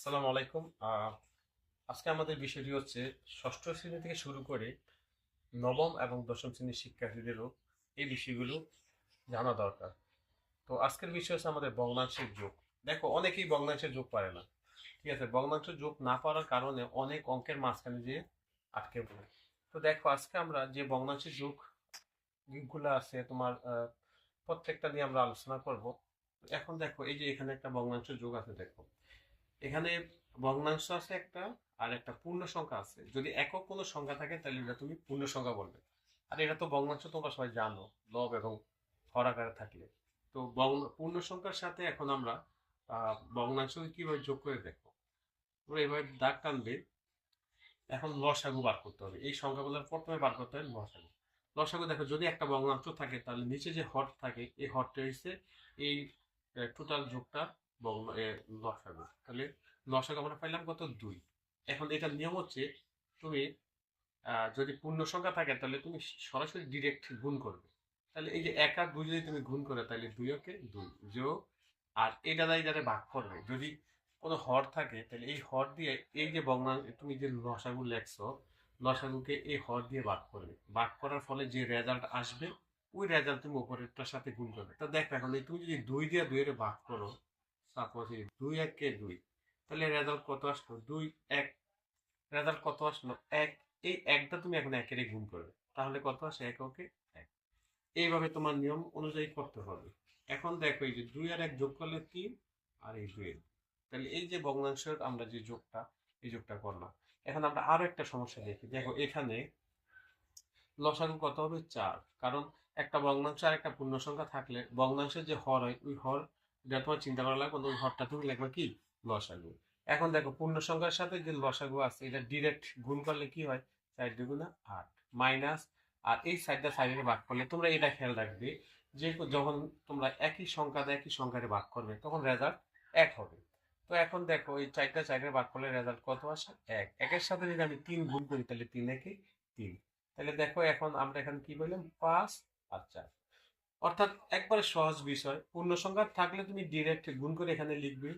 আসসালামু আলাইকুম। আজকে আমাদের বিষয়টি হচ্ছে ষষ্ঠ শ্রেণী থেকে শুরু করে নবম এবং দশম শ্রেণীর শিক্ষার্থীদেরও এই বিষয়গুলো জানা দরকার। তো আজকের বিষয় হচ্ছে আমাদের ভগ্নাংশের যোগ। দেখো, অনেকেই ভগ্নাংশের যোগ পারে না। ঠিক আছে, ভগ্নাংশের যোগ না পারার কারণে অনেক অঙ্কের মাঝখানে যেয়ে আটকে পড়ে। তো দেখো, আজকে আমরা যে ভগ্নাংশের যোগ গুলো আছে তোমার প্রত্যেকটা নিয়ে আমরা আলোচনা করব। এখন দেখো, এই যে এখানে একটা ভগ্নাংশের যোগ আছে। দেখো, এখানে ভগ্নাংশ আছে একটা, আর একটা পূর্ণ সংখ্যা আছে। যদি একক কোনো সংখ্যা থাকে তাহলে এটা তুমি পূর্ণ সংখ্যা বলবে। আর এটা তো ভগ্নাংশ তোমরা সবাই জানো, লব এবং হর আকারে থাকলে। তো পূর্ণ সংখ্যার সাথে এখন আমরা ভগ্নাংশকে কিভাবে যোগ করে দেখো। তোমরা এভাবে দাগ টানবে। এখন লসাগু বার করতে হবে। এই সংখ্যাগুলোর প্রথমে বার করতে হবে লসাগু। লসাগু দেখো, যদি একটা ভগ্নাংশ থাকে তাহলে নিচে যে হর থাকে এই হরটা হচ্ছে এই টোটাল যোগটা লসাগু। তাহলে লসাগু আমরা পাইলাম কত? 2। এখন এটার নিয়ম হচ্ছে, তুমি যদি পূর্ণ সংখ্যা থাকে তাহলে তুমি সরাসরি ডিরেক্ট গুণ করবে। তাহলে এই যে 1 আর 2 যদি তুমি গুণ করে তাহলে 2 কে 2 যোগ, আর এটা দ্বারা এটারে ভাগ করবে। যদি কোনো হর থাকে তাহলে এই হর দিয়ে এই যে তুমি যে লসাগু লেখছো, লসাগুকে এই হর দিয়ে ভাগ করবে। ভাগ করার ফলে যে রেজাল্ট আসবে ওই রেজাল্ট তুমি উপরেরটার সাথে গুণ করবে। তা দেখো, এখন তুমি যদি 2 দিয়ে 2 এর ভাগ করো, সাপোজ 2 1 কে 2, তাহলে রেজাল্ট কত আসলো? 2 1। রেজাল্ট কত আসলো? 1। এই একটা তুমি এখন একের গুণ করবে, তাহলে কত আসে? এককে 1। এইভাবে তোমার নিয়ম অনুযায়ী করতে হবে। এখন দেখো, এই যে 2 আর 1 যোগ করলে 3, আর এই 2 তাহলে এই যে ভগ্নাংশের আমরা যে যোগটা, এই যোগটা করলাম। এখন আমরা আরো একটা সমস্যা দেখি। দেখো, এখানে লসাগু কত হবে? 4। কারণ একটা ভগ্নাংশ আর একটা পূর্ণ সংখ্যা থাকলে ভগ্নাংশের যে হর হয় ওই হর, এটা তোমার চিন্তা করা লাগবে, ওই হরটা তুমি লিখবে কি? লসাগু। এখন দেখো, পূর্ণ সংখ্যার সাথে যে লসাগু আছে এটা ডিরেক্ট গুণ করলে কি হয়? 4 দুগুণা 8 মাইনাস, আর এই সাইডটা সাইডে ভাগ করলে তোমরা এটা খেয়াল রাখবে যে যখন তোমরা একই সংখ্যা দিয়ে একই সংখ্যারে ভাগ করবে তখন রেজাল্ট 1 হবে। তো এখন দেখো, এই 4টা 4 ভাগ করলে রেজাল্ট কত আসে? 1। 1-এর সাথে যদি আমি 3 গুণ করি তাহলে 3 একে 3। তাহলে দেখো, এখন আমরা এখানে কি বললাম? 5 আর 4। অর্থাৎ একবারে সহজ বিষয়। পূর্ণ সংখ্যা থাকলে তুমি ডিরেক্ট গুণ করে এখানে লিখবে,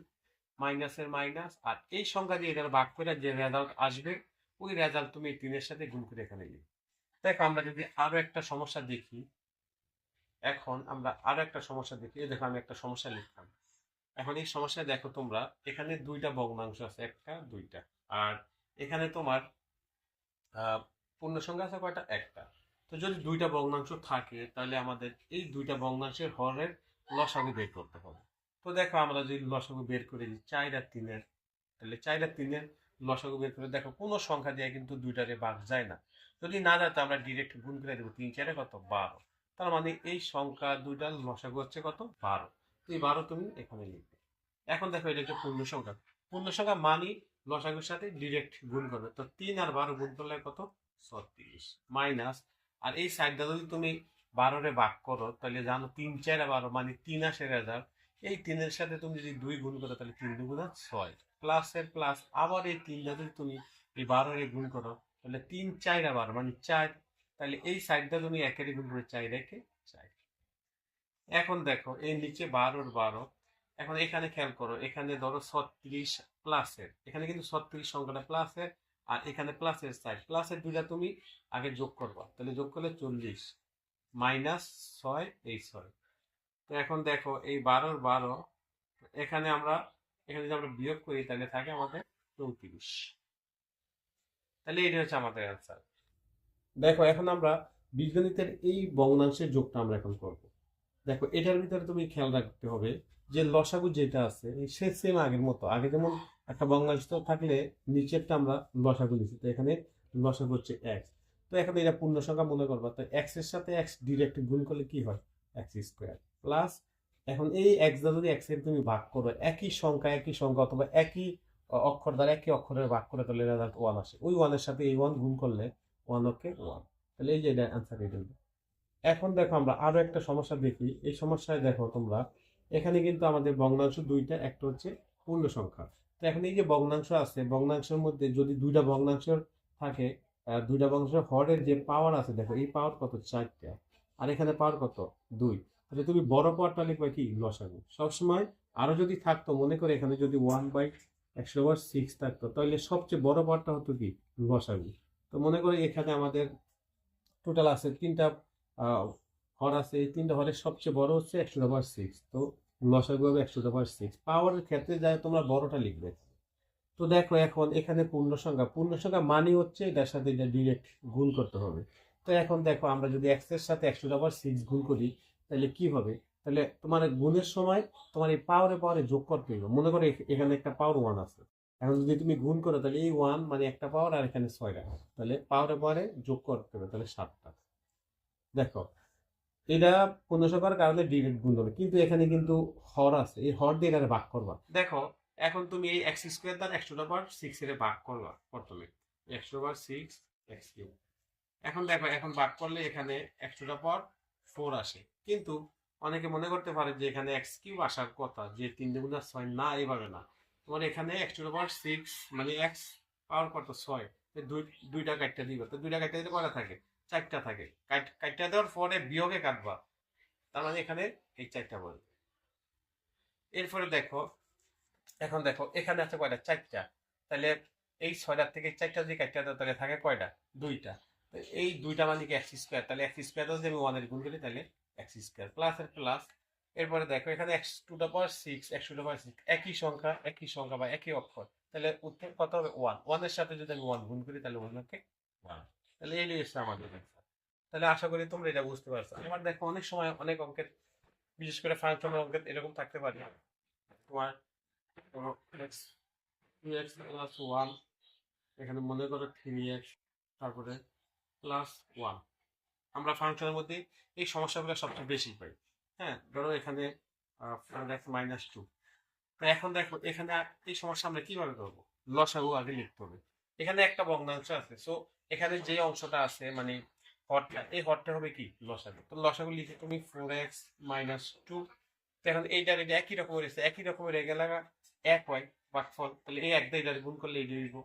মাইনাসের মাইনাস, আর এই সংখ্যা দিয়ে এটা ভাগ করে যে রেজাল্ট আসবে ওই রেজাল্ট তুমি 3-এর সাথে গুণ করে এখানে লিখবে। দেখো, আমরা যদি আরো একটা সমস্যা দেখি। এখন আমরা আরো একটা সমস্যা দেখি। এই দেখো, আমি একটা সমস্যা লিখলাম। এখন এই সমস্যায় দেখো, তোমরা এখানে দুইটা ভগ্নাংশ আছে, একটা দুইটা। আর এখানে তোমার আহ পূর্ণ সংখ্যা আছে কয়টা? একটা। তো যদি দুইটা ভগ্নাংশ থাকে তাহলে আমাদের এই দুইটা ভগ্নাংশের হরের লসাগু বের করতে হবে। তো দেখো, আমরা যদি লসাগু বের করে দিই 4 আর 3-এর, তাহলে 4 আর 3-এর লসাগু বের করে দেখো কোনো সংখ্যা দিয়ে কিন্তু দুইটারে ভাগ যায় না। যদি না যায় তো আমরা ডিরেক্ট গুণ করে দেবো। 3 4 কত? 12। তার মানে এই সংখ্যা দুইটার লসাগু হচ্ছে কত? 12। তো এই 12 তুমি এখানে লিখবে। এখন দেখো, এটা হচ্ছে পূর্ণ সংখ্যা। পূর্ণ সংখ্যা মানি লসাগুর সাথে ডিরেক্ট গুণ করবে। তো 3 আর 12 গুণ করলে কত? 36 মাইনাস, আর এই সাইডটা যদি তুমি 12-রে ভাগ করো তাহলে জানো 3 4 12 মানে 3 আসে রেজাল্ট। এই 3-এর সাথে তুমি যদি 2 গুণ করো তাহলে 3 দুগুণা 6 প্লাসের প্লাস, আবার এই 3 যদি তুমি এই 12-রে গুণ করো তাহলে 3 4 12 মানে 4। তাহলে এই সাইডটা তুমি 1-এর গুণ করে 4 একে 4। এখন দেখো, এই নিচে 12-র 12। এখন এখানে খেয়াল করো, এখানে ধরো 36 প্লাসের, এখানে কিন্তু 36 সংখ্যাটা প্লাসের, আর এখানে প্লাসের সাইড। প্লাসের দুইটা তুমি আগে যোগ করবা, তাহলে যোগ করলে 40 মাইনাস 6 এই 6। তো এখন দেখো, এই 12-র 12 এখানে আমরা, এখানে যদি আমরা বিয়োগ করি তাহলে থাকে আমাদের 34। তাহলে এটা হচ্ছে আমাদের অ্যান্সার। দেখো, এখন আমরা বীজগণিতের এই ভগ্নাংশের যোগটা আমরা এখন করব। দেখো, এটার ভিতরে তুমি খেয়াল রাখতে হবে যে লসাগু যেটা আছে সে সেম আগের মতো। আগে যেমন একটা ভগ্নাংশ থাকলে নিচেরটা আমরা লসাগু নিচ্ছি, তো এখানে লসাগু হচ্ছে এক্স। তো এখন এটা পূর্ণ সংখ্যা মনে করবা, তো এক্স এর সাথে এক্স ডিরেক্ট গুণ করলে কি হয়? এক্স স্কোয়ার প্লাস, এখন এই এক্স দ্বারা যদি এক্স এর তুমি ভাগ করো একই সংখ্যা অথবা একই অক্ষর দ্বারা একই অক্ষরের ভাগ করে তাহলে রেজাল্ট 1 আসে। ওই 1-এর সাথে এই 1 গুণ করলে 1 ওকে 1। তাহলে এই যে এটা অ্যান্সার এটা। এখন দেখো, আমরা আরো একটা সমস্যা দেখি। এই সমস্যায় দেখো তোমরা, এখানে কিন্তু আমাদের ভগ্নাংশ দুইটা, একটা হচ্ছে পূর্ণ সংখ্যা। তো এখন এই যে ভগ্নাংশ আছে, ভগ্নাংশের মধ্যে যদি দুইটা ভগ্নাংশ থাকে, দুইটা ভগ্নাংশের হরের যে পাওয়ার আছে, দেখো এই পাওয়ার কত? 4টা। আর এখানে পাওয়ার কত? 2। তাহলে তুমি বড় পাওয়ারটা লিখবে কি? লসাগু। সবসময় আরো যদি থাকতো, মনে করে এখানে যদি 1/2 x^6 থাকতো, তাহলে সবচেয়ে বড় পাওয়ারটা হতো কি লসাগু। তো মনে করি এখানে আমাদের টোটাল আছে তিনটা হর আছে, এই তিনটা হরের সবচেয়ে বড় হচ্ছে x^6। তো লসাগু হবে x^6। পাওয়ারের ক্ষেত্রে যায় তোমরা বড়টা লিখবে। তো দেখো এখন এখানে পূর্ণ সংখ্যা মানে হচ্ছে এটার সাথে এটা ডিরেক্ট গুণ করতে হবে। তো এখন দেখো আমরা যদি x এর সাথে x^6 গুণ করি তাহলে কি হবে? তাহলে তোমার গুণের সময় তোমার এই পাওয়ারে যোগ করতে হবে। মনে করো এখানে একটা পাওয়ার 1 আছে, এখন যদি তুমি গুণ করো তাহলে এই 1 মানে একটা পাওয়ার, আর এখানে 6টা, তাহলে পাওয়ারে যোগ করতে হবে, তাহলে 7টা। দেখো এটা পূর্ণ সংখ্যার কারণে ডিরেক্ট গুণ হবে, কিন্তু এখানে কিন্তু হর আছে, এই হর দিয়ে এটা ভাগ করবা। দেখো এখন তুমি এই x² দ্বারা x^6 এর ভাগ করবা প্রথমে, x^6 x3। এখন দেখো এখন ভাগ করলে এখানে x^4 আসে, কিন্তু অনেকে মনে করতে পারে যে এখানে x³ আসার কথা, যে 3 × 6 না, এইভাবে না। তোমার এখানে x^6 মানে x পাওয়ার কত 6, দুইটা কাটটা দিবে, তো দুইটা কাটটা দিলে কয়টা থাকে? 4টা থাকে। কাটটা দেওয়ার পরে বিয়োগে কাটবা, তার মানে এখানে এই 4টা বলবে। এরপরে দেখো এখন দেখো এখানে আছে কয়টা? 4টা। তাহলে এই 6টার থেকে 4টা যদি কাটতে দাও তাহলে থাকে কয়টা? 2টা। তো এই 2টা মানে কি x², তাহলে x² যদি আমি 1 এর গুণ করি তাহলে x² প্লাস এর প্লাস। এরপরে দেখো এখানে x^6 একই সংখ্যা বা একই অক্ষর, তাহলে উত্তর কত হবে? 1। 1 এর সাথে যদি আমি 1 গুণ করি তাহলে 1 হচ্ছে 1। তাহলে এই হচ্ছে আমাদের answer। তাহলে আশা করি তোমরা এটা বুঝতে পারছো। এবার দেখো অনেক সময় অনেক অঙ্কের, বিশেষ করে ফাংশনের অঙ্কের এরকম থাকতে পারে তোমার x 2x + 1, এখানে মনে করো 3x, তারপরে +1। আমরা ফাংশনের মধ্যে এই সমস্যাগুলো সবচেয়ে বেশি পাই। হ্যাঁ, ধরো এখানে 4x - 2। তো এখন দেখো এখানে এই সমস্যা আমরা কিভাবে করবো? লসাগু আগে লিখতে হবে। এখানে একটা ভগ্নাংশ আছে, সো এখানে যে অংশটা আছে মানে হরটা, এই হরটা হবে কি লসাগু। তো লসাগু লিখে তুমি 4x - 2। তো এখন এইটার এটা একই রকমের রয়েছে, একই রকমের রেগে লাগা এক হয় ভাগফল, তাহলে এই এক দিয়ে গুণ করলে এই দিব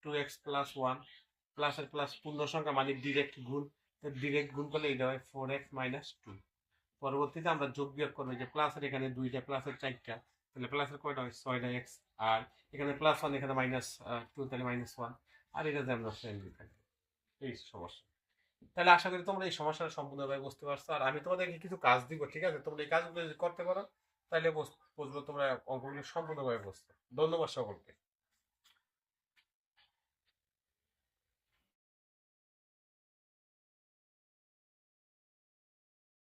2x + 1 প্লাস এর প্লাস পূর্ণ সংখ্যা মানে ডিরেক্ট গুণ, ডিরেক্ট গুণ করলে এটা হয় 4x - 2। পরবর্তীতে আমরা যোগ বিয়োগ করবো, যে প্লাসের এখানে 2টা প্লাসের 4টা, তাহলে প্লাসের কয়টা হয়? 6টা x, আর এখানে +1 এখানে -2 তাহলে -1, আর এটা যে আমরা সেন্ড থাকবে। এই সমস্যা। তাহলে আশা করি তোমরা এই সমস্যাটা সম্পূর্ণভাবে বুঝতে পারছো, আর আমি তোমাদেরকে কিছু কাজ দিব, ঠিক আছে? তোমরা এই কাজগুলো যদি করতে পারো তাহলে বুঝবো তোমরা অঙ্কগুলো সম্পূর্ণভাবে বুঝছো। ধন্যবাদ সকলকে।